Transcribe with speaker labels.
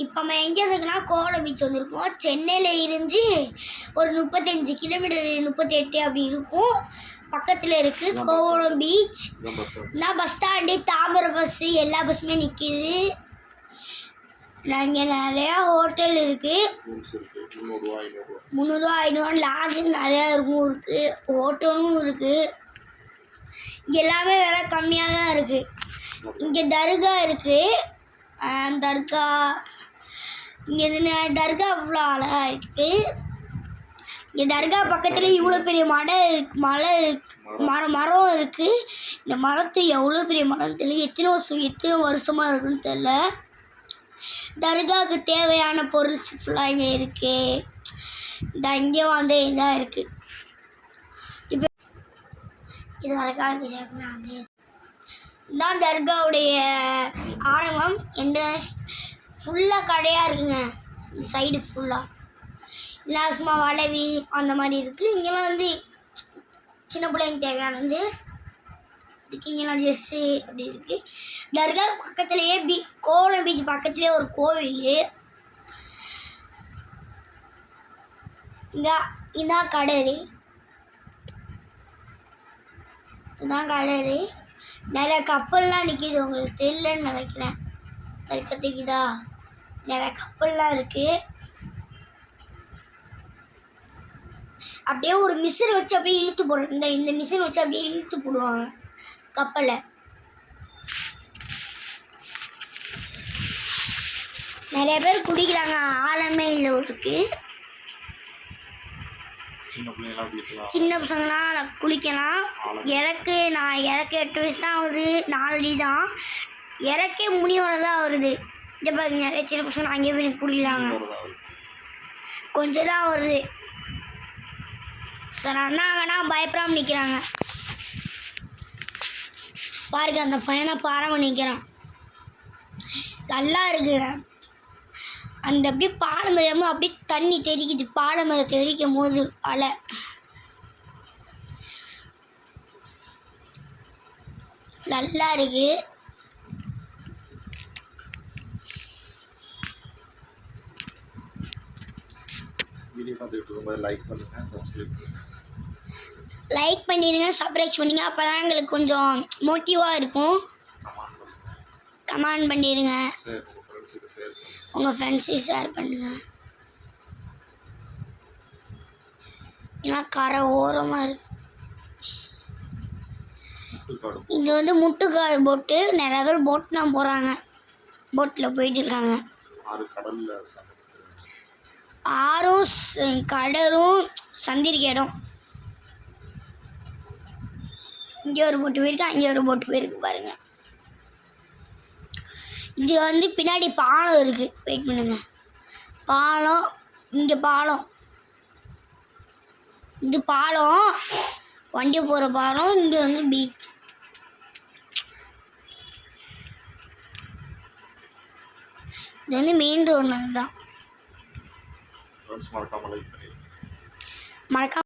Speaker 1: இப்போ நம்ம எங்கே இருக்குன்னா கோவளம் பீச் வந்திருக்கோம். சென்னையில் இருந்து ஒரு 35 கிலோமீட்டர் 38 அப்படி இருக்கும். பக்கத்தில் இருக்குது கோவளம் பீச். நான் பஸ் ஸ்டாண்டு தாம்பரம் பஸ்ஸு எல்லா பஸ்ஸுமே நிற்கிது. இங்கே நிறையா ஹோட்டல் இருக்குது. 300 500 லாட்ஜு நிறையா ரூமும் இருக்குது, ஹோட்டலும் இருக்குது. இங்கே எல்லாமே விலை கம்மியாக தான் இருக்குது. இங்கே தர்கா இருக்குது. தர்கா இங்கே தர்கா அவ்வளோ அழகாக இருக்குது. இங்கே தர்கா பக்கத்தில் இவ்வளோ பெரிய மரம் இருக்குது. இந்த மரத்து எவ்வளோ பெரிய மரம் தெரியல, எத்தனை வருஷமாக இருக்குன்னு தெரில. தர்காவுக்கு தேவையான பொருள் ஃபுல்லாக இங்கே இருக்குது. இந்த இங்கே வந்து இதாக இருக்குது. இப்போ இது தர்காவுக்கு இதுதான் தர்காவுடைய ஆரம்பம். என்ட்ரன்ஸ் ஃபுல்லாக கடையாக இருக்குங்க. சைடு ஃபுல்லாக இல்லை சும்மா வளைவி அந்த மாதிரி இருக்குது. இங்கெல்லாம் வந்து சின்ன பிள்ளைங்க தேவையானது இருக்குது. இங்கெல்லாம் ஜெஸ்ஸு அப்படி இருக்குது. தர்கா பக்கத்துலேயே கோவளம் பீச் பக்கத்துலேயே ஒரு கோவில். இதான் கடல். இதுதான் கடல். நிறைய கப்பல்லாம் நிற்கிது, உங்களுக்கு தெரியலன்னு நினைக்கிறேன். தெரியுதா? நிறைய கப்பல்லாம் இருக்குது. அப்படியே ஒரு மிஷின் வச்சு அப்படியே இழுத்து போடுறோம். இந்த மிஷின் வச்சு அப்படியே இழுத்து போடுவாங்க கப்பலை. நிறைய பேர் குடிக்கிறாங்க, ஆழமே இல்லை ஊருக்கு. சின்ன பசங்களாம் குளிக்கலாம். நான் இறக்க 8 வயசு தான் ஆகுது, 4 அடி தான் இறக்கே முனிவரதான் வருது. இங்கே பாருங்க, நிறைய சின்ன பசங்க அங்கேயே போய் குடிக்கலாங்க. கொஞ்சம் தான் வருது. சார் அண்ணாங்கன்னா பயப்படாமல் நிற்கிறாங்க. பாருங்க, அந்த பையனை பாராமல் நிற்கிறான். நல்லா இருக்கு. அந்த அப்படியே பாலை மேலே அப்படியே தண்ணி தெரிக்குது. பாலை மேலே தெரிக்கும் போது அலை நல்லா இருக்கு. லைக் பண்ணிடுங்க, சப்ஸ்கிரைப் பண்ணுங்க. அப்போ தான் எங்களுக்கு கொஞ்சம் மோட்டிவாக இருக்கும். கமெண்ட் பண்ணிடுங்க, உங்கள் ஃப்ரெண்ட்ஸுக்கு ஷேர் பண்ணுங்கள். ஏன்னா கரை ஓரமாக இருக்கு. இது வந்து முட்டுக்காடு போட்டு. நிறைய பேர் போட் தான் போகிறாங்க, போட்டில் போயிட்டு இருக்காங்க. ஆறும் கடலும் சந்திரிக்க இடம். இங்கே ஒரு போட்டு போயிருக்கு, அங்கே ஒரு போட்டு போயிருக்கு பாருங்க. இது வந்து பின்னாடி பாலம் இருக்குது. வெயிட் பண்ணுங்க. பாலம், இங்கே பாலம், இது பாலம், வண்டி போகிற பாலம். இங்கே வந்து பீச். இது வந்து மெயின் ரோடு தான். மறக்காம